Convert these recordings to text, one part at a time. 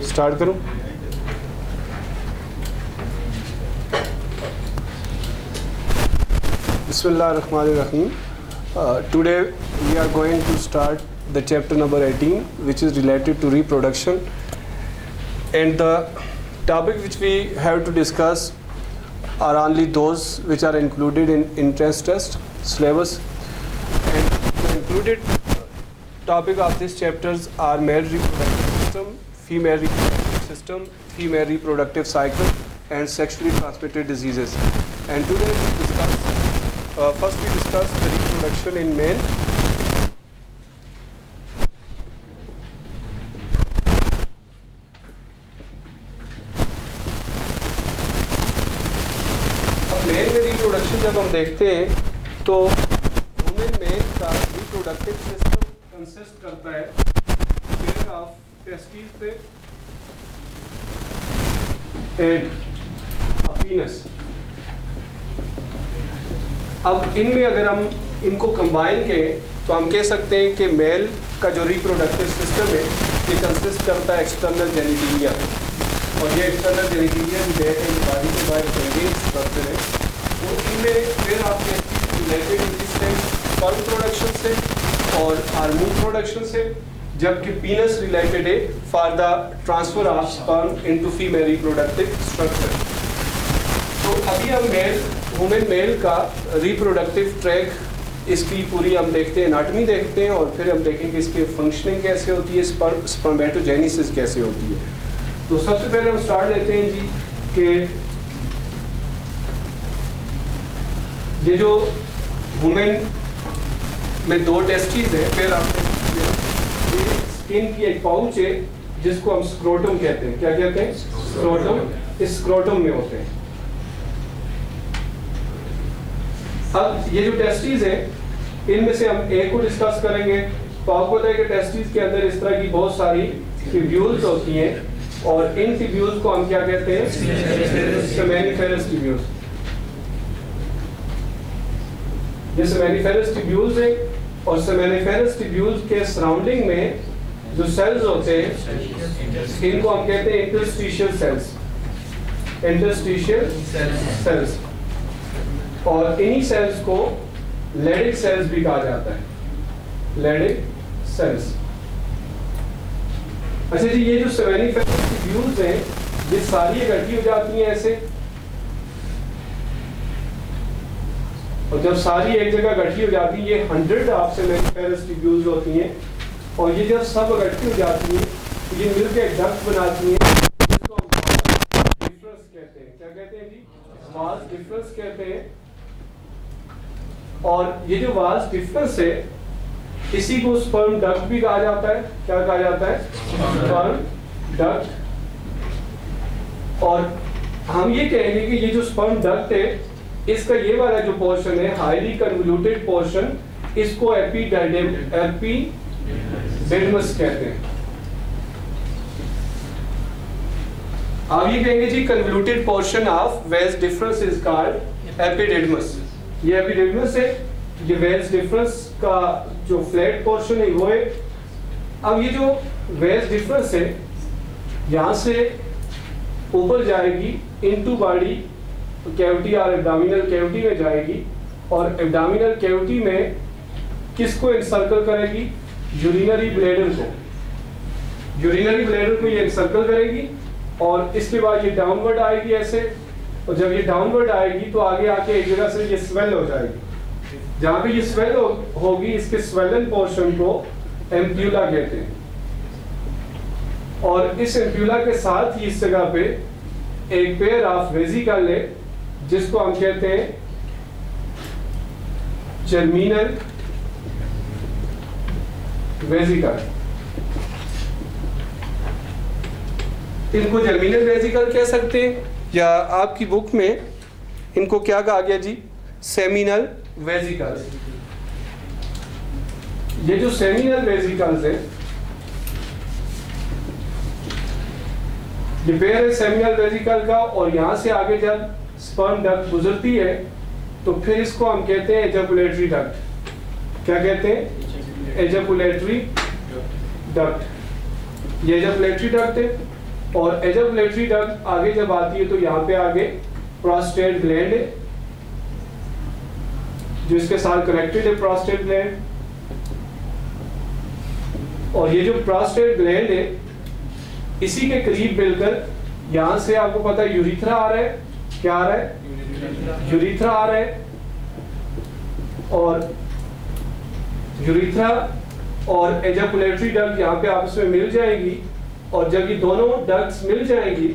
Start करूं? Bismillahirrahmanirrahim. Today we are going to start the chapter number 18, which is related to reproduction, and the topic which we have to discuss are only those which are included in entrance test syllabus, and the included topic of these chapters are male reproductive system, female reproductive system, female reproductive cycle, and sexually transmitted diseases. And today we discuss first we discuss the reproduction in male. अब mail में reproduction जब हम देखते हैं तो women mail का reproductive system consist करता है पेयर ऑफ टेस्टिस पे एंड अ पीनस। अब इनमें अगर हम इनको कंबाइन करें तो हम कह सकते हैं कि मेल का जो रिप्रोडक्टिव सिस्टम है ये कंसिस्ट करता है एक्सटर्नल जेनिटिलिया, और ये एक्सटर्नल जेनिटिलिया भी देख हैं बॉडी के बाहर पेंडिंग स्ट्रक्चर है। तो इनमें फिर आप रिलेटेड स्पर्म प्रोडक्शन से और हार्मोन प्रोडक्शन से, जबकि पीनस रिलेटेड है for the transfer of sperm into female reproductive structure. तो अभी हम वुमेन मेल का रिप्रोडक्टिव ट्रैक इसकी पूरी हम देखते हैं, एनाटॉमी देखते हैं, और फिर हम देखेंगे इसकी फंक्शनिंग कैसे होती है, स्पर्मेटोजेनेसिस कैसे होती है। तो सबसे पहले हम स्टार्ट लेते हैं जी कि ये जो वुमेन में दो टेस्टिस है, फिर आप स्किन की एक पाउच है जिसको हम स्क्रोटम कहते हैं। क्या कहते हैं? स्क्रोटम। इस स्क्रोटम में होते हैं। अब ये जो टेस्टिस है इनमें से हम एक को डिस्कस करेंगे। तो आपको पता है कि टेस्टिस के अंदर इस तरह की बहुत सारी ट्यूब्यूल्स होती हैं, और इन ट्यूब्यूल्स को हम क्या कहते हैं? Seminiferous tubules. ये सेमेनिफेरस ट्यूब्यूल्स है, और सेमेनिफेरस ट्यूब्यूल्स के सराउंडिंग में जो सेल्स होते हैं इनको हम कहते हैं इंटरस्टिशियल सेल्स। इंटरस्टिशियल सेल्स, और इन्हीं सेल्स को लेडिक सेल्स भी कहा जाता है। Leydig cells. अच्छा जी, ये जो सेमेनिफेरस ट्यूब्यूल्स हैं ये सारी इकट्ठी हो जाती हैं ऐसे, और जब सारी एक जगह इकट्ठी हो जाती है ये 100 ऑफ सेमेनिफेरस ट्यूब्यूल्स होती हैं, और ये जब सब इकट्ठी हो जाती हैं तो ये मिलकर एक डक्ट बनाती हैं जिसको हम वाल्स डिफरेंस कहते हैं। क्या कहते हैं जी? वाल्स डिफरेंस कहते हैं। और ये जो वाल्स डिफरेंस है इसी को स्पर्म डक्ट भी कहा जाता है। क्या कहा जाता है? Sperm duct. और हम ये कहेंगे कि ये जो स्पर्म डक्ट है इसका ये वाला जो पोर्शन है हाईली कन्वोल्यूटेड पोर्शन, इसको एपिडिडमस कहते हैं। आप ये कहेंगे जी convoluted portion of vas deferens is called epididymis. ये एपिडिडमस है, ये वेल्स डिफरेंस का जो फ्लैट पोर्शन है वो है। अब ये जो वेल्स डिफरेंस है यहाँ से ऊपर जाएगी इनटू बॉडी कैविटी और एब्डोमिनल कैविटी में जाएगी, और एब्डोमिनल कैविटी में किसको एनसर्कल करेगी? यूरिनरी ब्लैडर को। यूरिनरी ब्लैडर को ये एनसर्कल करेगी, और इसके बाद ये डाउनवर्ड आएगी ऐसे, और जब ये डाउनवर्ड आएगी तो आगे आके एक जगह से ये स्वेल हो जाएगी। जहाँ पे ये स्वेल होगी इसके स्वेलन पोर्शन को एम्प्यूला कहते हैं, और इस एम्प्यूला के साथ ही इस जगह पे एक पेयर ऑफ वेसिकल है जिसको हम कहते हैं जर्मिनल वेसिकल। इनको जर्मिनल वेसिकल कह सकते हैं, या आपकी बुक में इनको क्या कहा गया जी? Seminal vesicle. ये जो सेमिनल वेसिकल्स है ये पेयर है सेमिनल वेसिकल का, और यहाँ से आगे जब स्पर्म डक्ट गुजरती है तो फिर इसको हम कहते हैं एजैकुलेटरी डक्ट। क्या कहते हैं? Ejaculatory duct. ये एजैकुलेटरी डक्ट है, और एजाकुलेटरी डक्ट आगे जब आती है तो यहाँ पे आगे प्रोस्टेट ग्लैंड है जो इसके साथ कनेक्टेड है, प्रोस्टेट ग्लैंड। और ये जो प्रोस्टेट ग्लैंड है इसी के करीब मिलकर यहां से आपको पता है यूरिथ्रा आ रहा है। क्या आ रहा है? यूरिथ्रा आ रहा है। और यूरिथ्रा और एजाकुलेटरी डक्ट यहाँ पे आपस में मिल जाएगी। और जब ये दोनों डक्ट्स मिल जाएंगी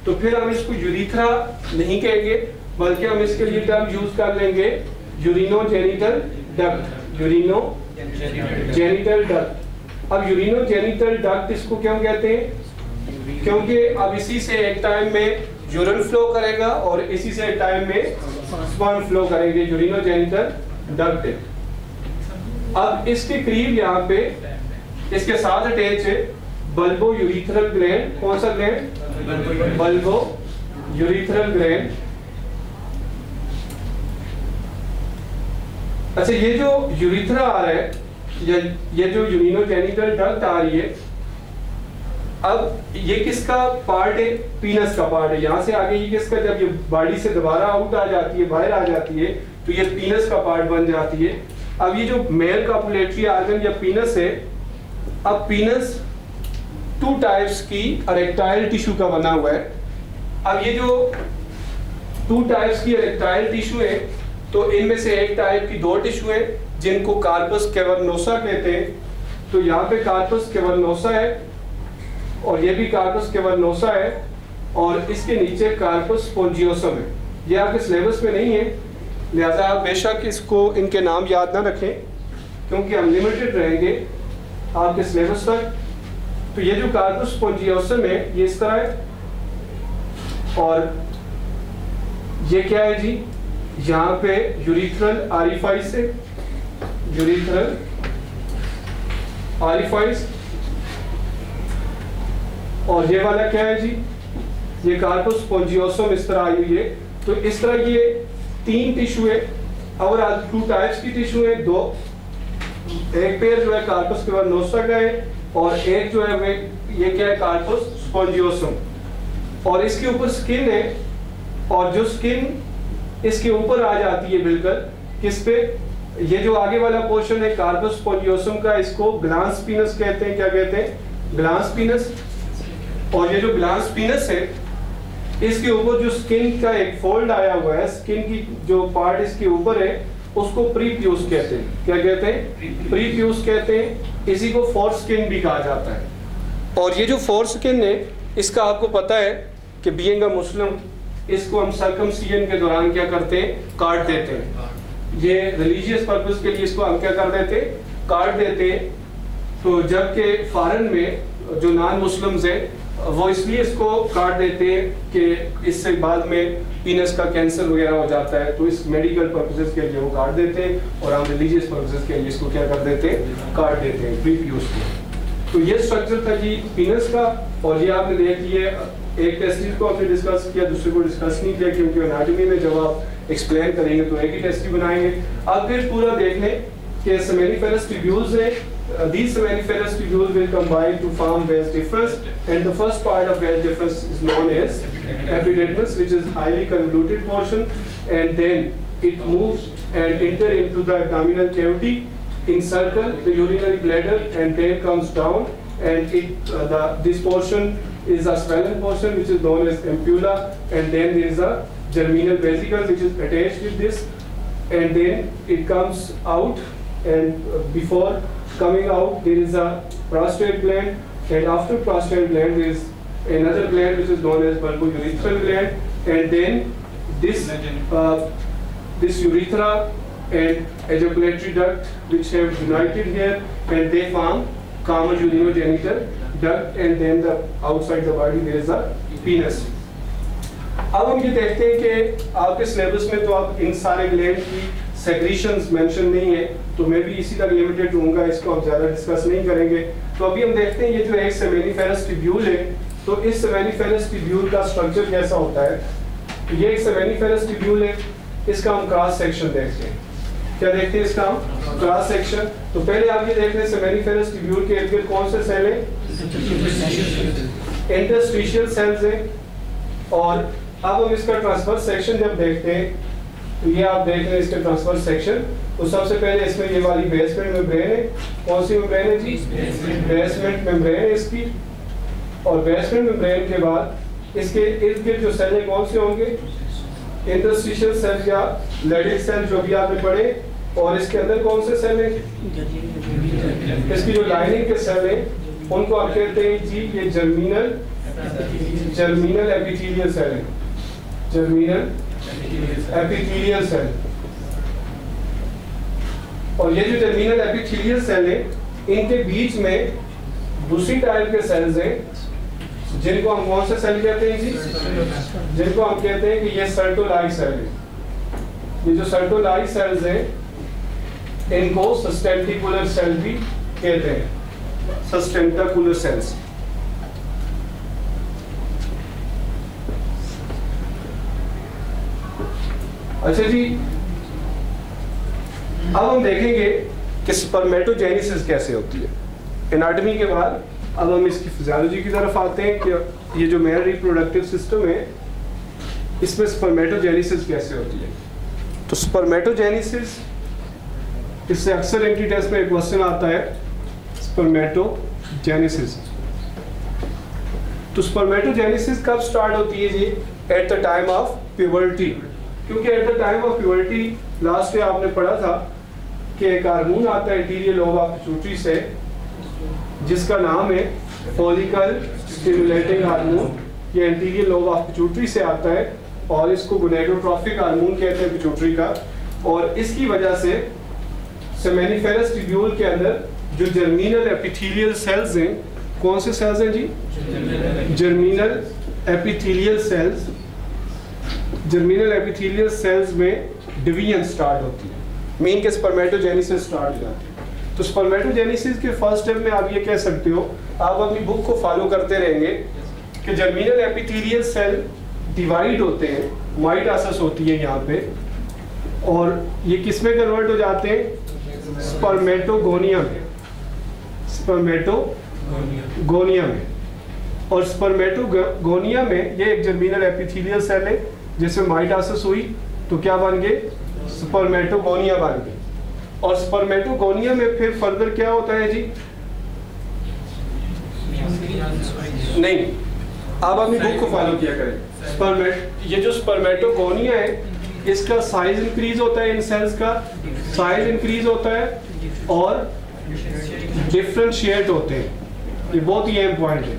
तो फिर हम इसको यूरिथ्रा नहीं कहेंगे, बल्कि हम इसके लिए टर्म यूज कर लेंगे यूरिनोजेनिटल डक्ट। Urinogenital duct. अब यूरिनोजेनिटल डक्ट इसको क्यों कहते हैं? क्योंकि अब इसी से एक टाइम में यूरिन फ्लो करेगा और इसी से एक टाइम में स्पर्म फ्लो करेंगे। यूरिनोजेनिटल डक्ट है। अब इसके करीब यहाँ पे इसके साथ अटैच है बल्बो यूरिथ्रल ग्लैंड। कौन सा ग्लैंड? Bulbo urethral gland. अच्छा, ये जो यूरिथ्रा आ रहा है, ये जो यूरिनोजेनिटल डक्ट आ रही है, अब ये किसका पार्ट है? पीनस का पार्ट है। यहाँ से आगे ये किसका, जब ये बॉडी से दोबारा आउट आ जाती है, बाहर आ जाती है, तो ये पीनस का पार्ट बन जाती है। अब ये जो मेल कॉपुलेटरी ऑर्गन या पीनस है, अब पीनस 2 टाइप्स की इरेक्टाइल टिश्यू का बना हुआ है। अब ये जो 2 टाइप्स की इरेक्टाइल टिश्यू है, तो इनमें से एक टाइप की 2 टिश्यू है जिनको कार्पस कैवर्नोसा कहते हैं। तो यहाँ पे कार्पस कैवर्नोसा है और ये भी कार्पस कैवर्नोसा है, और इसके नीचे कार्पस स्पोंजियोसम है। ये आपके सिलेबस में नहीं है, लिहाजा आप बेशक इसको इनके नाम याद ना रखें क्योंकि हम लिमिटेड रहेंगे आपके सिलेबस तक। तो ये जो कार्पस स्पोंजियोसम है ये इस तरह है। और ये क्या है जी? यहाँ पे यूरिथ्रल ऑरिफाइस है, यूरिथ्रल ऑरिफाइस। और ये वाला क्या है जी? ये कार्पस स्पोंजियोसम इस तरह आई हुई है। तो इस तरह ये 3 टिश्यू है और 2 टाइप्स की टिश्यू है। 2, एक पेयर जो है कार्पस कैवर्नोसा का है और एक जो है ये क्या है? कार्पस स्पोंजियोसम। और इसके ऊपर स्किन है, और जो स्किन इसके ऊपर आ जाती है बिल्कुल किस पे? ये जो आगे वाला पोर्शन है कार्पस स्पोंजियोसम का, इसको ग्लांस पीनस कहते हैं। क्या कहते हैं? Glans penis. और ये जो ग्लांस पीनस है इसके ऊपर जो स्किन का एक फोल्ड आया हुआ है, स्किन की जो पार्ट इसके ऊपर है उसको प्रीप्यूस कहते हैं। क्या कहते हैं? प्रीप्यूस कहते हैं। इसी को फोर स्किन भी कहा जाता है। और ये जो फोर स्किन है इसका आपको पता है कि बीइंग अ मुस्लिम इसको हम सर्कमसिजन के दौरान क्या करते हैं? काट देते हैं। ये रिलीजियस पर्पस के लिए इसको हम क्या कर देते हैं? काट देते हैं। तो जबकि फॉरेन में जो नॉन मुस्लिम्स है वो इसलिए इसको काट देते हैं कि इससे बाद में पीनस का कैंसर वगैरह हो जाता है, तो इस मेडिकल पर्पसेस के लिए वो काट देते हैं, और हम रिलीजियस पर्पसेस के लिए इसको क्या कर देते हैं? काट देते हैं, प्रीप्यूस को। तो ये स्ट्रक्चर था जी पीनस का। और ये आपने देख लिया, एक टेस्टिस को आपने डिस्कस किया, दूसरे को डिस्कस नहीं किया क्योंकि एनाटॉमी में जब आप एक्सप्लेन करेंगे तो एक ही टेस्ट बनाएंगे। अब फिर पूरा देख लें कि seminiferous tubules है। These seminiferous tubules will combine to form vas deferens, and the first part of vas deferens is known as epididymis, which is highly convoluted portion, and then it moves and enter into the abdominal cavity, encircle the urinary bladder, and then comes down, and this portion is a swollen portion which is known as ampulla, and then there is a germinal vesicle which is attached with this, and then it comes out, and before coming out there is a prostate gland, and after prostate gland there is another gland which is known as bulbourethral gland, and then this urethra and ejaculatory duct which have united here, and they form common urinogenital duct, and then the outside the body there is a penis. अब हम ये देखते हैं कि आपके syllabus में तो आप इन सारे ग्लैंड की सेक्रीशंस मेंशन नहीं है, तो मैं भी इसी तक लिमिटेड रहूँगा, इसको हम ज़्यादा डिस्कस नहीं करेंगे। तो अभी हम देखते हैं ये जो एक सेमेनिफेरस ट्यूब्यूल है, तो इस सेमेनिफेरस ट्यूब्यूल का स्ट्रक्चर कैसा होता है। तो ये एक सेमेनिफेरस ट्यूब्यूल है, इसका हम क्रॉस सेक्शन देखते हैं। क्या देखते हैं इसका हम? Cross section. तो पहले आप ये देख लें सेमेनिफेरस ट्यूब्यूल के इर्द गिर्द कौन से सेल हैं? इंटरस्टिशियल सेल्स हैं। और अब हम इसका ट्रांसफर सेक्शन जब देखते हैं तो ये आप देख रहे हैं इसका ट्रांसफर सेक्शन। तो सबसे पहले इसमें ये वाली बेसमेंट मेम्ब्रेन है। कौन सी मेम्ब्रेन है जी? बेसमेंट मेम्ब्रेन है इसकी। और बेसमेंट मेम्ब्रेन के बाद इसके इर्द गिर्द जो सेल कौन से होंगे? इंटरस्टिशियल सेल या लेडिक सेल, जो भी आपने पढ़े। और इसके अंदर कौन से सेल हैं? इसकी जो लाइनिंग के सेल हैं उनको आप कहते हैं जी ये जर्मिनल एपिथेलियल सेल है। Germinal epithelial cell. और ये जो जर्मिनल एपिथेलियल सेल है इनके बीच में दूसरी टाइप के सेल्स हैं जिनको हम कौन से सेल कहते हैं जी? जिनको हम कहते हैं कि ये सर्टोलाई सेल है। ये जो सर्टोलाई सेल्स हैं इनको सस्टेंटिकुलर सेल भी कहते हैं। सस्टेंटिकुलर सेल्स। अच्छा जी, अब हम देखेंगे कि स्पर्मेटोजेनेसिस कैसे होती है। एनाटॉमी के बाद अब हम इसकी फिजियोलॉजी की तरफ आते हैं कि ये जो मेल रिप्रोडक्टिव सिस्टम है इसमें स्पर्मेटोजेनेसिस कैसे होती है। तो स्पर्मेटोजेनेसिस, इससे अक्सर एंट्री टेस्ट में एक क्वेश्चन आता है स्पर्मेटोजेनेसिस। तो स्पर्मेटोजेनेसिस कब स्टार्ट होती है जी? At the time of puberty. क्योंकि at the time of puberty last में आपने पढ़ा था कि एक हार्मोन आता है एंटीरियर लोब ऑफ पिट्यूटरी से जिसका नाम है फॉलिकल स्टिमुलेटिंग हार्मोन। ये एंटीरियर लोब ऑफ पिट्यूटरी से आता है और इसको गोनेडोट्रोफिक हार्मोन कहते हैं पिट्यूटरी का। और इसकी वजह से सेमेनिफेरस ट्यूब्यूल के अंदर जो जर्मिनल एपिथेलियल सेल्स हैं, कौन से सेल्स हैं जी? Germinal epithelial cells. Germinal epithelial cells में डिवीजन स्टार्ट होती है, मीन के स्पर्मेटोजेनेसिस स्टार्ट हो जाती है। तो स्पर्मेटोजेनेसिस के फर्स्ट स्टेप में आप ये कह सकते हो, आप अपनी बुक को फॉलो करते रहेंगे कि जर्मिनल एपिथेलियल सेल डिवाइड होते हैं, माइटोसिस होती है यहाँ पे, और ये किस में कन्वर्ट हो जाते हैं? स्पर्मेटोगोनिया में। स्पर्मेटोगोनिया में। और स्पर्मेटोगोनिया में ये एक जर्मिनल एपिथेलियल सेल है जिसमें माइटोसिस हुई तो क्या बन गए? स्पर्मेटोगोनिया बन गए। और स्पर्मेटोगोनिया में फिर फर्दर क्या होता है जी? नहीं, आप अपनी बुक को फॉलो किया करें। ये जो स्पर्मेटोगोनिया है इसका साइज इंक्रीज होता है, इन सेल्स का साइज इंक्रीज होता है और डिफरेंशिएट होते हैं। ये बहुत ही इम्पॉर्टेंट है,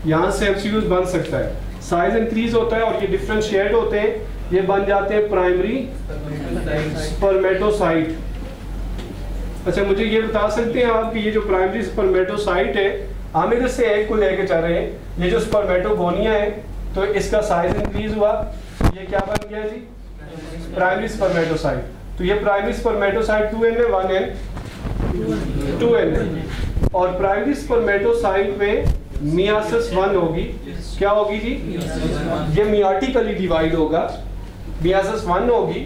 यहाँ से एमसीक्यूज बन सकता है। साइज इंक्रीज होता है और ये डिफरेंशिएट होते हैं, ये बन जाते हैं प्राइमरी स्पर्मेटोसाइट। अच्छा, मुझे ये बता सकते हैं आप कि ये जो प्राइमरी स्पर्मेटोसाइट है, हम इधर से एक को लेके चल रहे हैं, ये जो स्पर्मेटोगोनिया है तो इसका साइज इंक्रीज हुआ, ये क्या बन गया जी? Primary spermatocyte. तो ये प्राइमरी स्पर्मेटोसाइट 2n है, 1n 2n है। और प्राइमरी स्पर्मेटोसाइट में मियासिस 1 होगी। क्या होगी जी? ये मियाटिकली डिवाइड होगा, मियासिस 1 होगी।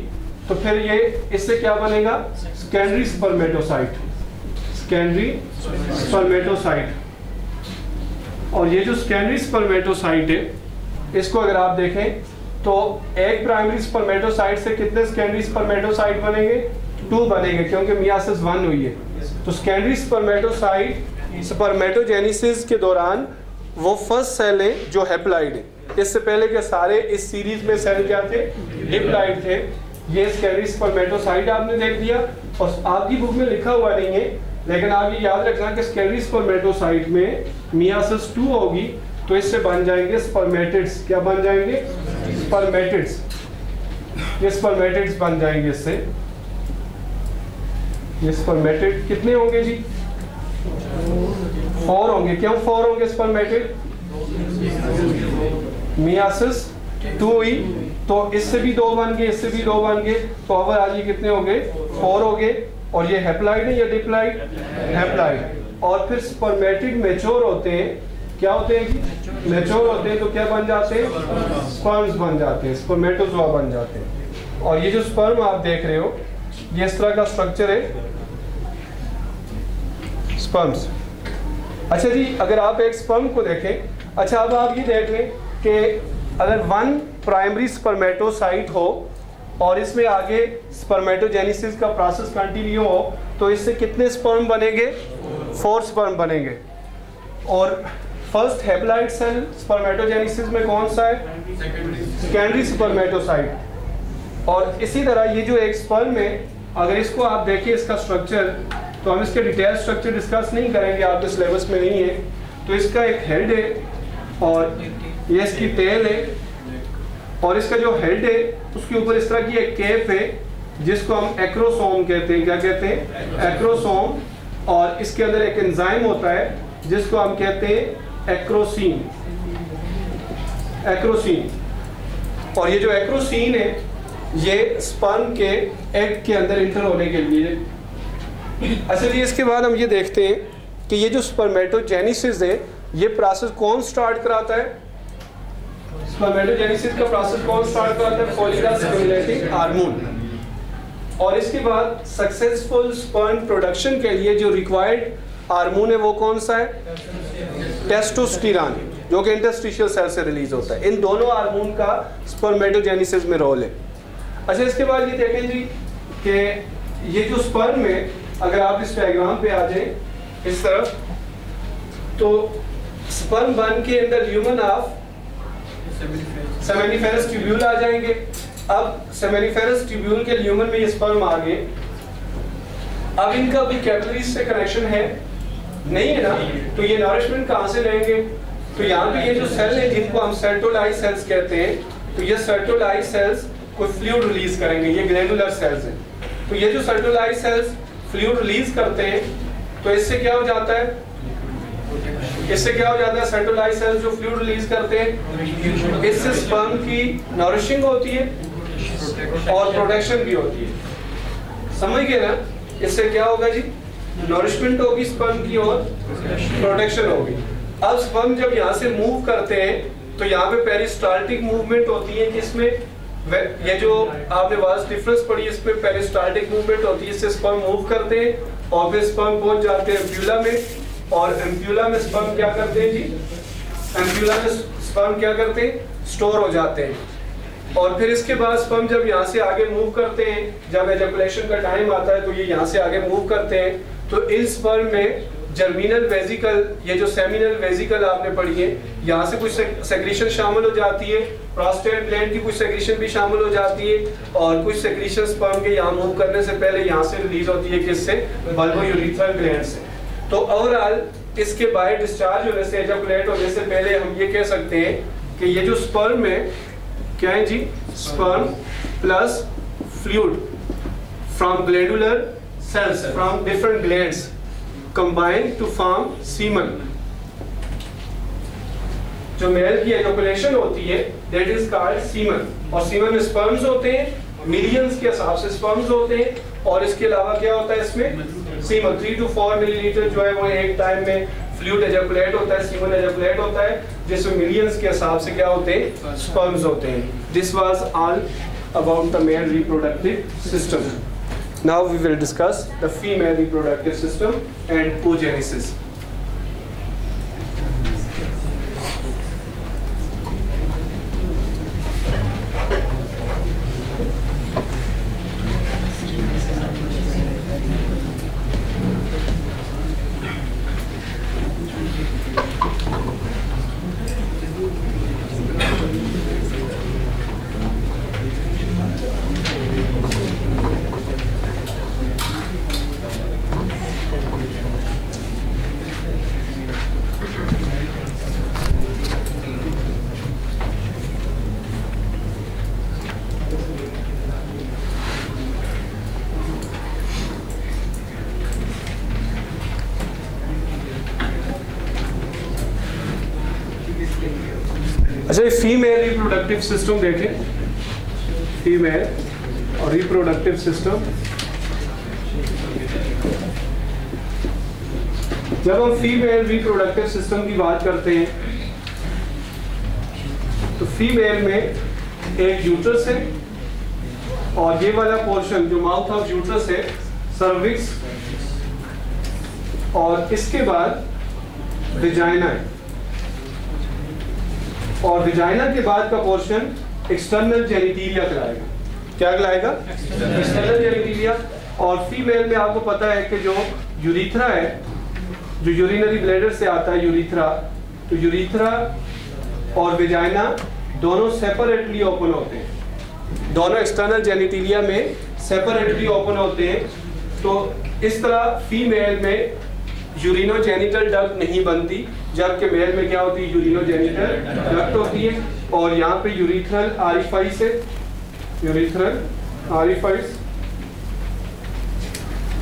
तो फिर ये इससे क्या बनेगा? Secondary spermatocyte. Secondary spermatocyte. और ये जो सेकेंडरी स्पर्मेटोसाइट है इसको अगर आप देखें तो एक प्राइमरी स्पर्मेटोसाइट से कितने सेकेंडरी स्पर्मेटोसाइट बनेंगे? 2 बनेंगे, क्योंकि मियासिस 1 हुई है। तो सेकेंडरी स्पर्मेटोसाइट स्पर्मेटोजेनेसिस के दौरान वो फर्स्ट सेल है जो हैप्लॉइड है। इससे पहले के सारे इस सीरीज में सेल क्या थे? डिप्लॉइड थे। ये सेकेंडरी स्पर्मेटोसाइट आपने देख दिया और आपकी बुक में लिखा हुआ नहीं है, लेकिन आप ये याद रखना कि सेकेंडरी स्पर्मेटोसाइट में मियासिस 2 होगी तो इससे बन जाएंगे स्पर्मेटिड्स। क्या बन जाएंगे? स्पर्मेटिड्स। ये स्पर्मेटिड्स बन जाएंगे इससे। ये स्पर्मेटिड कितने होंगे जी? 4 होंगे। क्यों 4 होंगे स्पर्मेटिड? मियासिस 2 हुई तो इससे भी 2 बन गए, इससे भी 2 बन गए, तो ओवरऑल ये कितने हो गए? 4 हो गए। और ये हैप्लॉइड है या डिप्लॉइड? हैप्लॉइड। और फिर स्पर्मेटिड मैच्योर होते हैं। क्या होते हैं जी? मैच्योर होते हैं तो क्या बन जाते हैं? स्पर्म्स बन जाते हैं, स्पर्मेटोजोआ बन जाते हैं। और ये जो स्पर्म आप देख रहे हो ये इस तरह का स्ट्रक्चर है स्पर्म्स। अच्छा जी, अगर आप एक स्पर्म को देखें, अच्छा, अब आप ये देख लें कि अगर 1 प्राइमरी स्पर्मेटोसाइट हो और इसमें आगे स्पर्मेटोजेनेसिस का प्रोसेस कंटिन्यू हो तो इससे कितने स्पर्म बनेंगे? 4 स्पर्म बनेंगे। और फर्स्ट हैप्लॉइड सेल स्पर्मेटोजेनेसिस में कौन सा है? Secondary spermatocyte. और इसी तरह ये जो एक स्पर्म है, अगर इसको आप देखिए इसका स्ट्रक्चर, तो हम इसके डिटेल स्ट्रक्चर डिस्कस नहीं करेंगे, आपके सिलेबस में नहीं है। तो इसका एक हेड है और ये इसकी टेल है, और इसका जो हेड है उसके ऊपर इस तरह की एक कैप है जिसको हम एक्रोसोम कहते हैं। क्या कहते हैं? एक्रोसोम। और इसके अंदर एक एंजाइम होता है जिसको हम कहते हैं एक्रोसीन। एक्रोसीन। और ये जो एक्रोसीन है ये स्पर्म के एग के अंदर इंटर होने के लिए। अच्छा जी, इसके बाद हम ये देखते हैं कि ये जो स्पर्मेटोजेनेसिस है ये प्रोसेस कौन स्टार्ट कराता है? स्पर्मेटोजेनेसिस का प्रोसेस कौन स्टार्ट कराता है? Follicular stimulating hormone. और इसके बाद सक्सेसफुल स्पर्म प्रोडक्शन के लिए जो रिक्वायर्ड हार्मोन है वो कौन सा है? टेस्टोस्टेरोन, जो कि इंटरस्टिशियल सेल से रिलीज होता है। इन दोनों हार्मोन का स्पर्मेटोजेनेसिस में रोल है। अच्छा, इसके बाद ये देखें जी कि ये जो स्पर्म है, अगर आप इस डायग्राम पे आ जाएं इस तरफ, तो स्पर्म बन के अंदर ल्यूमन ऑफ सेमेनिफेरस ट्यूब्यूल आ जाएंगे। अब सेमेनिफेरस ट्यूब्यूल के ल्यूमन में ये स्पर्म आ गए। अब इनका भी कैपिलरीज से कनेक्शन है नहीं है ना, तो ये नरिशमेंट कहाँ से लेंगे? तो यहाँ पे ये जो सेल है जिनको हम सर्टोलाइज सेल्स कहते हैं, तो ये सर्टोलाइज सेल्स कोई फ्लूइड रिलीज करेंगे। ये ग्लैंडुलर सेल्स हैं। तो ये जो सर्टोलाइज सेल्स फ्लूइड रिलीज करते हैं तो इससे क्या हो जाता है? इससे क्या हो जाता है? सर्टोलाइज सेल्स जो फ्लूइड रिलीज करते हैं, इससे स्पर्म की नरिशिंग होती है और प्रोटेक्शन भी होती है। समझ गए ना? इससे क्या होगा जी? नरिशमेंट होगी स्पर्म की और प्रोटेक्शन होगी। अब स्पर्म जब यहाँ से मूव करते हैं तो यहाँ पे पेरिस्टाल्टिक मूवमेंट होती है, जिसमें ये जो आपने वास्ट डिफरेंस पढ़ी इसमें पेरिस्टाल्टिक मूवमेंट होती है। इससे स्पर्म मूव करते हैं और फिर स्पर्म पहुंच जाते हैं एम्प्यूला में, और एम्प्यूला में स्पर्म क्या करते हैं जी? एम्प्यूला में स्पर्म क्या करते हैं? स्टोर हो जाते हैं। और फिर इसके बाद स्पर्म जब यहाँ से आगे मूव करते हैं, जब एजैकुलेशन का टाइम आता है तो ये यहाँ से आगे मूव करते हैं। तो इन स्पर्म में जर्मिनल वेजिकल, ये जो सेमिनल वेजिकल आपने पढ़ी है, यहाँ से कुछ सेक्रीशन शामिल हो जाती है, प्रोस्टेट ग्लैंड की कुछ सेक्रीशन भी शामिल हो जाती है, और कुछ सेक्रीशन स्पर्म के यहाँ मूव करने से पहले यहाँ से रिलीज होती है। किससे? बल्बोयूरेथ्रल ग्लैंड से। तो ओवरऑल इसके बाहर डिस्चार्ज होने से, एजैकुलेट होने से पहले हम ये कह सकते हैं कि ये जो स्पर्म है क्या है जी? Sperm plus fluid from glandular cells from different glands combine to form semen। जो मेल की एजैकुलेशन होती है that is called semen। और semen में sperms होते हैं, मिलियंस के हिसाब से sperms होते हैं, और इसके अलावा क्या होता है इसमें? semen 3 to 4 मिलीलीटर जो है वो एक टाइम में फ्लूइड एजैकुलेट होता है, semen एजैकुलेट होता है, जिसमें मिलियंस के हिसाब से क्या होते हैं? sperms होते हैं। This was all about the male reproductive system। Now we will discuss the female reproductive system and oogenesis। अच्छा, फीमेल रिप्रोडक्टिव सिस्टम देखें। फीमेल और रिप्रोडक्टिव सिस्टम, जब हम फीमेल रिप्रोडक्टिव सिस्टम की बात करते हैं तो फीमेल में एक यूट्रस है, और ये वाला पोर्शन जो माउथ ऑफ यूट्रस है सर्विक्स, और इसके बाद विजाइना है। और विजाइना के बाद का पोर्शन एक्सटर्नल जेनिटिलिया कहलाएगा। क्या कहलाएगा? एक्सटर्नल जेनिटिलिया। और फीमेल में आपको पता है कि जो यूरिथ्रा है, जो यूरिनरी ब्लैडर से आता है यूरिथ्रा, तो यूरिथ्रा और विजाइना दोनों सेपरेटली ओपन होते हैं, दोनों एक्सटर्नल जेनिटिलिया में सेपरेटली ओपन होते हैं। तो इस तरह फीमेल में यूरिनोजेनिटल डक्ट नहीं बनती, जबकि मेल में क्या होती है? यूरिनोजेनिटल डक्ट होती है। और यहाँ पे यूरिथ्रल आरिफाइस है, यूरिथ्रल आरिफाइस।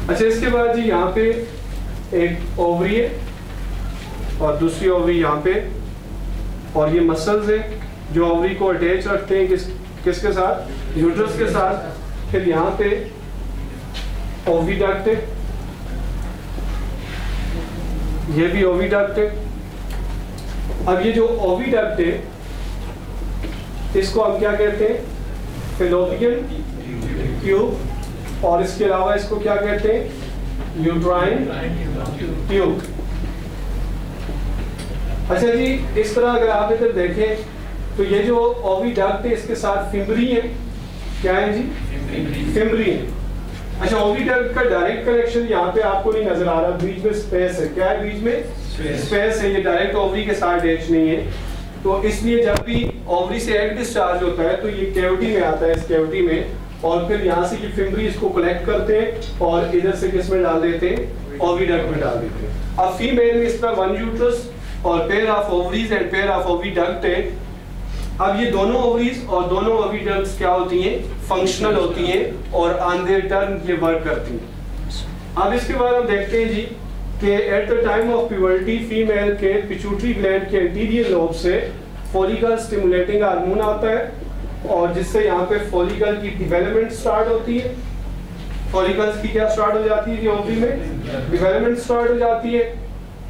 अच्छा, इसके बाद जी यहाँ पे एक ओवरी है और दूसरी ओवरी यहाँ पे, और ये मसल्स है जो ओवरी को अटैच रखते हैं किसके साथ? यूट्रस के साथ। फिर यहाँ पे ओविडक्ट है, ये भी ओविडक्ट है। अब ये जो ओविडक्ट है इसको हम क्या कहते हैं? Fallopian tube. और इसके अलावा इसको क्या कहते हैं? Uterine tube. अच्छा जी, इस तरह अगर आप इधर देखें तो ये जो ओविडक्ट है इसके साथ फिम्बरी है। क्या है जी? फिम्बरी है। अच्छा, ओविडक्ट का डायरेक्ट कनेक्शन यहाँ पे आपको नहीं नजर आ रहा, बीच में स्पेस है। क्या है बीच में? स्पेस है। ये डायरेक्ट ओवरी के साथ अटैच नहीं है। तो इसलिए जब भी ओवरी से एग डिस्चार्ज होता है तो ये कैविटी में आता है, इस कैविटी में, और फिर यहाँ से ये फिम्बरी इसको कलेक्ट करते हैं और इधर से किस में डाल देते हैं? ओविडक्ट में डाल देते हैं। अब फीमेल में इस तरह वन यूट्रस और pair of ovaries and pair of oviduct है। अब ये दोनों ओवरीज और दोनों ओविडक्ट्स क्या होती हैं? फंक्शनल होती हैं और ऑन देयर टर्न ये वर्क करती हैं। अब इसके बाद हम देखते हैं जी कि eight the time of puberty female के पिट्यूटरी ग्लैंड के एंटीरियर लोब से फॉलिकल स्टिमुलेटिंग हार्मोन आता है और जिससे यहाँ पे फॉलिकल की डेवलपमेंट स्टार्ट होती है। फॉलिकल्स की क्या स्टार्ट हो जाती है? ओवरी में डेवलपमेंट स्टार्ट हो जाती है।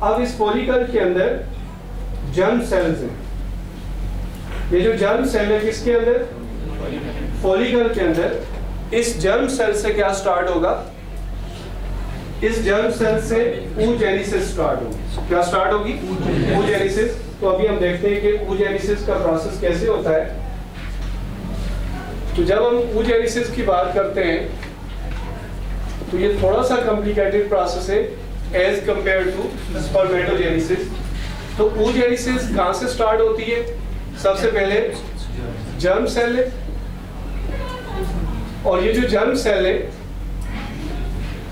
अब इस फॉलिकल के अंदर जर्म सेल्स हैं। ये जो जर्म सेल है किसके अंदर? फॉलिकल के अंदर। इस जर्म सेल से क्या स्टार्ट होगा? इस जर्म सेल से oogenesis स्टार्ट होगी। क्या स्टार्ट होगी? oogenesis। तो अभी हम देखते हैं कि oogenesis का प्रोसेस कैसे होता है। तो जब हम oogenesis की बात करते हैं तो ये थोड़ा सा कॉम्प्लिकेटेड प्रोसेस है एज कंपेयर टू स्पर्मेटोजेनेसिस। तो oogenesis कहाँ से स्टार्ट होती है? सबसे पहले जर्म सेल है, और ये जो जर्म सेल है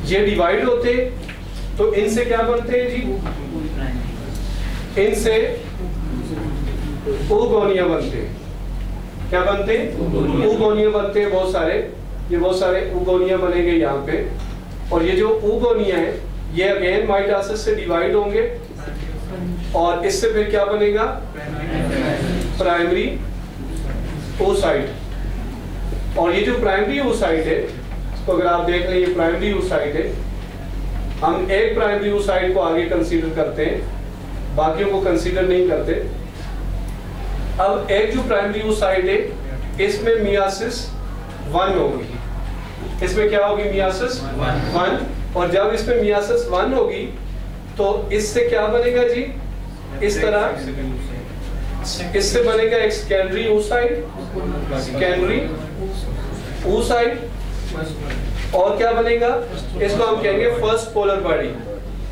ये डिवाइड होते हैं। तो इनसे क्या बनते हैं जी? इनसे oogonia बनते हैं। क्या बनते हैं? oogonia बनते हैं बहुत सारे। ये बहुत सारे oogonia बनेंगे यहाँ पे, और ये जो oogonia है ये अगेन माइटोसिस से डिवाइड होंगे और इससे फिर क्या बनेगा? Primary oocyte। और ये जो प्राइमरी oocyte है, तो अगर आप देख लें ये प्राइमरी oocyte है। हम एक प्राइमरी oocyte को आगे कंसीडर करते हैं, बाकियों को कंसीडर नहीं करते। अब एक जो प्राइमरी oocyte है इसमें मियासिस 1 होगी। इसमें क्या होगी? मियासिस 1। और जब इसमें मियासिस 1 होगी तो इससे क्या बनेगा जी? इस तरह इससे बनेगा एक सेकेंडरी oocyte, सेकेंडरी oocyte। और क्या बनेगा? इसको हम कहेंगे first polar body,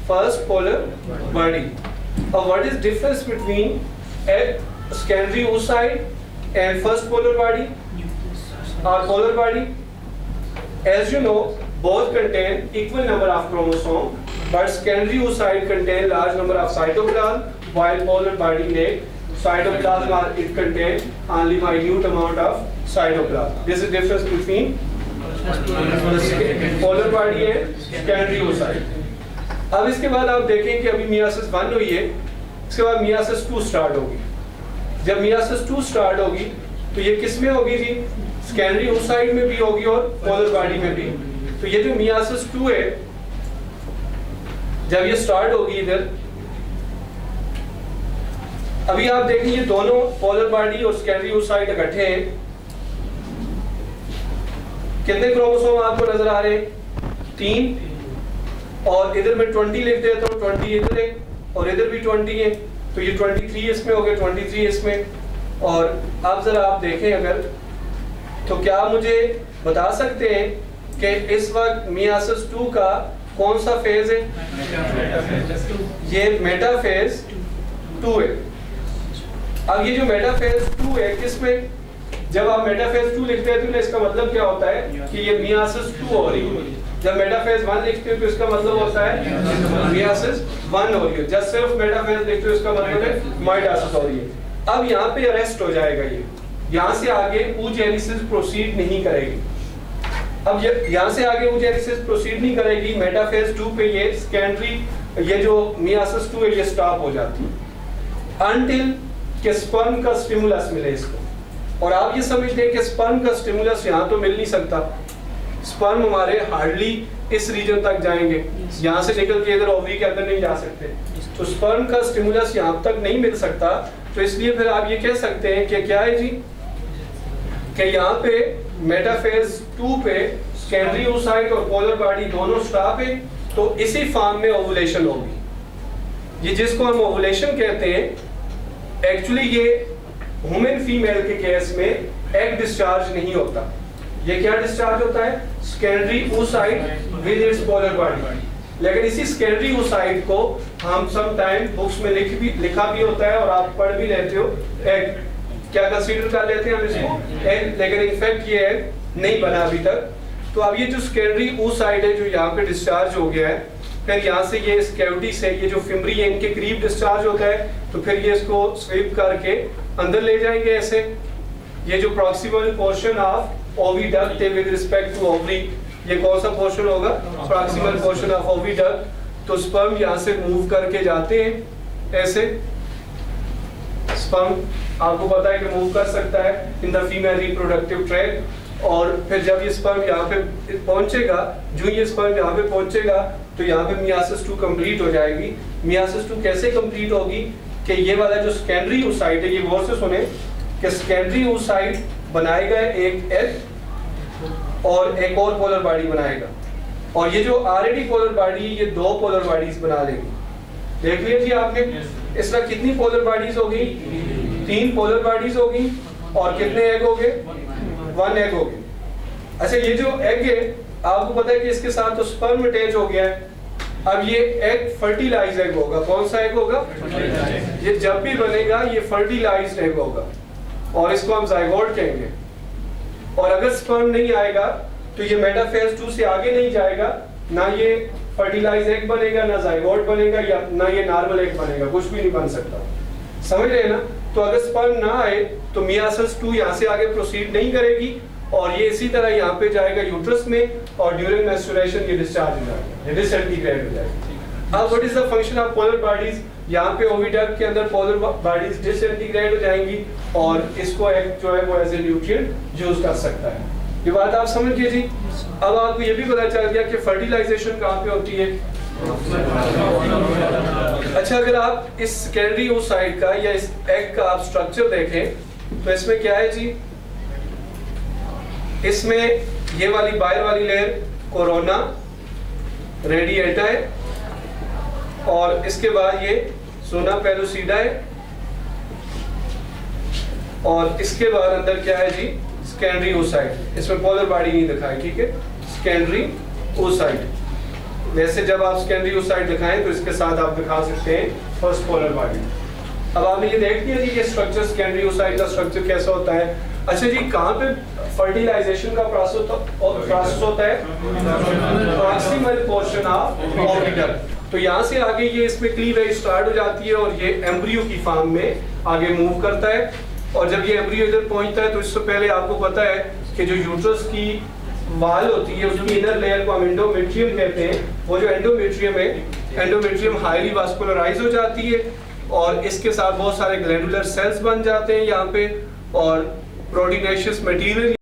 first polar body. और what is difference between a secondary oocyte and first polar body or polar body? As you know, both contain equal number of chromosomes, but secondary oocyte contain large number of cytoplasm, while polar body make cytoplasm or it contain only minute amount of cytoplasm. This is difference between polar body and secondary oocyte. अब इसके बाद आप देखें कि अभी myiasis 1 हुई है, इसके बाद मियासिस 2 स्टार्ट होगी। जब मियासिस 2 स्टार्ट होगी तो ये किस में होगी जी? सेकेंडरी oocyte में भी होगी और पोलर बॉडी में भी। तो ये जो मियासिस 2 है जब ये स्टार्ट होगी इधर, अभी आप देखें ये दोनों पोलर बॉडी और सेकेंडरी oocyte इकट्ठे हैं। कितने क्रोमोसोम आपको नजर आ रहे हैं? 3। और इधर मैं 20 लिख देता हूँ, 20 इधर है और इधर भी 20 है, तो ये 23 इसमें हो गए, 23 इसमें। और अब जरा आप देखें अगर, तो क्या मुझे बता सकते हैं कि इस वक्त मियासिस 2 का कौन सा फेज है? ये मेटाफेज 2 है। अब ये जो मेटाफेज 2 है, किसमें जब आप मेटाफेज 2 लिखते हैं तो इसका मतलब क्या होता है कि ये मियासिस 2 हो रही है। जब मेटाफेज 1 लिखते हो तो इसका मतलब होता है मियासिस 1 हो रही है। जब सिर्फ मेटाफेज लिखते हो इसका मतलब है माइटोसिस हो रही है। अब यहाँ पे अरेस्ट हो जाएगा ये, यहाँ से आगे oogenesis प्रोसीड नहीं करेगी। अब यहाँ से आगे oogenesis प्रोसीड नहीं करेगी, मेटाफेज 2 पे ये सेकेंडरी ये जो मियासिस 2 है ये स्टॉप हो जाती है अनटिल के स्पर्म का स्टिमुलस मिले इसको। और आप ये समझते हैं कि स्पर्म का स्टिमुलस यहाँ तो मिल नहीं सकता, स्पर्म हमारे हार्डली इस रीजन तक जाएंगे, यहाँ से निकल के इधर ओवरी के अंदर नहीं जा सकते, तो स्पर्म का स्टिमुलस यहाँ तक नहीं मिल सकता। तो इसलिए फिर आप ये कह सकते हैं कि क्या है जी, कि यहाँ पे मेटाफेज 2 पे सेकेंडरी oocyte और पोलर बॉडी दोनों स्टॉप है, तो इसी फॉर्म में ओवुलेशन होगी। ये जिसको हम ओवुलेशन कहते हैं, एक्चुअली ये ह्यूमन फीमेल के केस में एग डिस्चार्ज नहीं होता। ये क्या डिस्चार्ज होता है? Secondary oocyte with its polar body. लेकिन इसी सेकेंडरी oocyte को हम सम टाइम बुक्स में लिखा भी होता है और आप पढ़ भी लेते हो, एग क्या कंसीडर कर लेते हैं हम इसको एग, लेकिन इनफैक्ट ये एग नहीं बना अभी तक। तो अब ये जो सेकेंडरी oocyte है जो यहाँ पे डिस्चार्ज हो गया है, फिर यहाँ से ये इस कैविटी से ये जो फिमरी है इनके करीब डिस्चार्ज होता है, तो फिर ये इसको स्वीप करके अंदर ले जाएंगे ऐसे। ये जो प्रॉक्सिमल पोर्शन ऑफ ओविडक्ट है विद रिस्पेक्ट टू ओवरी, ये कौन सा पोर्शन होगा? Proximal portion of oviduct. तो स्पर्म यहाँ से मूव करके जाते हैं ऐसे। स्पर्म आपको पता है कि मूव कर सकता है in the female reproductive tract, और फिर जब ये स्पर्म यहाँ पे पहुंचेगा, जो ये स्पर्म यहाँ पे पहुंचेगा तो यहाँ पे मियासिस 2 कंप्लीट हो जाएगी। मियासिस 2 कैसे कंप्लीट होगी कि ये वाला जो सेकेंडरी oocyte है, ये गौर से सुने कि सेकेंडरी oocyte बनाएगा एक एग और एक और पोलर बॉडी बनाएगा, और ये जो ऑलरेडी पोलर बॉडी ये 2 पोलर बॉडीज बना लेगी। देख लिया जी आपने, इसमें कितनी पोलर बॉडीज होगी? 3 पोलर बॉडीज होगी, और कितने एग हो गए? 1 एग हो गए। अच्छा, ये जो एग है आपको पता है कि इसके साथ तो स्पर्म अटैच हो गया है। अब ये एग फर्टिलाइज एग होगा। कौन सा एग होगा? ये जब भी बनेगा ये फर्टिलाइज्ड एग होगा, और इसको हम जाइगोट कहेंगे। और अगर स्पर्म नहीं आएगा तो ये मेटाफेज 2 से आगे नहीं जाएगा, ना ये फर्टिलाइज एग बनेगा, ना जाइगोट बनेगा, या ना ये नॉर्मल एग बनेगा, कुछ भी नहीं बन सकता। समझ रहे हैं ना? तो अगर स्पर्म ना आए तो मियासिस 2 यहाँ से आगे प्रोसीड नहीं करेगी, और ये इसी तरह यहाँ पे जाएगा यूट्रस में, और ड्यूरिंग मेंस्ट्रुएशन ये डिस्चार्ज हो जाएगा, डिसइंटीग्रेट हो जाएगा। अब what is the function of polar bodies? यहाँ पे ओविडक्ट के अंदर पोलर बॉडीज डिसइंटीग्रेट हो जाएंगी, और इसको एक जो है वो एज ए न्यूट्रिएंट यूज कर सकता है। ये बात आप समझ गए जी। अब आपको ये भी पता चल गया कि फर्टिलाइजेशन कहाँ पे होती है। अच्छा, अगर आप इस सेकेंडरी oocyte का या इस एग का आप स्ट्रक्चर देखें तो इसमें क्या है जी, इसमें ये वाली बाहर वाली लेयर कोरोना रेडिएटा है, और इसके बाद ये सोना पेलुसिडा है, और इसके बाद अंदर क्या है जी? Secondary oocyte। इसमें पोलर बॉडी नहीं दिखाई, ठीक है? Secondary oocyte। वैसे जब आप सेकेंडरी oocyte दिखाएं तो इसके साथ आप दिखा सकते हैं फर्स्ट पोलर बॉडी। अब आपने ये देख लिया जी ये स्ट्रक्चर, सेकेंडरी oocyte का स्ट्रक्चर कैसा होता है। अच्छा जी, कहाँ पे फर्टिलाइजेशन का प्रोसेस होता है? Proximal portion of oviduct. तो यहाँ से आगे ये इसमें क्लीवेज स्टार्ट हो जाती है, और ये एम्ब्रियो की फॉर्म में आगे मूव करता है। और जब ये एम्ब्रियो इधर पहुंचता है तो इससे पहले आपको पता है कि जो यूट्रस की वाल होती है उसकी इनर लेयर को हम एंडोमेट्रियम कहते हैं। वो जो एंडोमेट्रियम है, एंडोमेट्रियम हाईली वास्कुलराइज हो जाती है, और इसके साथ बहुत सारे ग्लैंडुलर सेल्स बन जाते हैं यहाँ पे, और प्रोटीनेशियस मटेरियल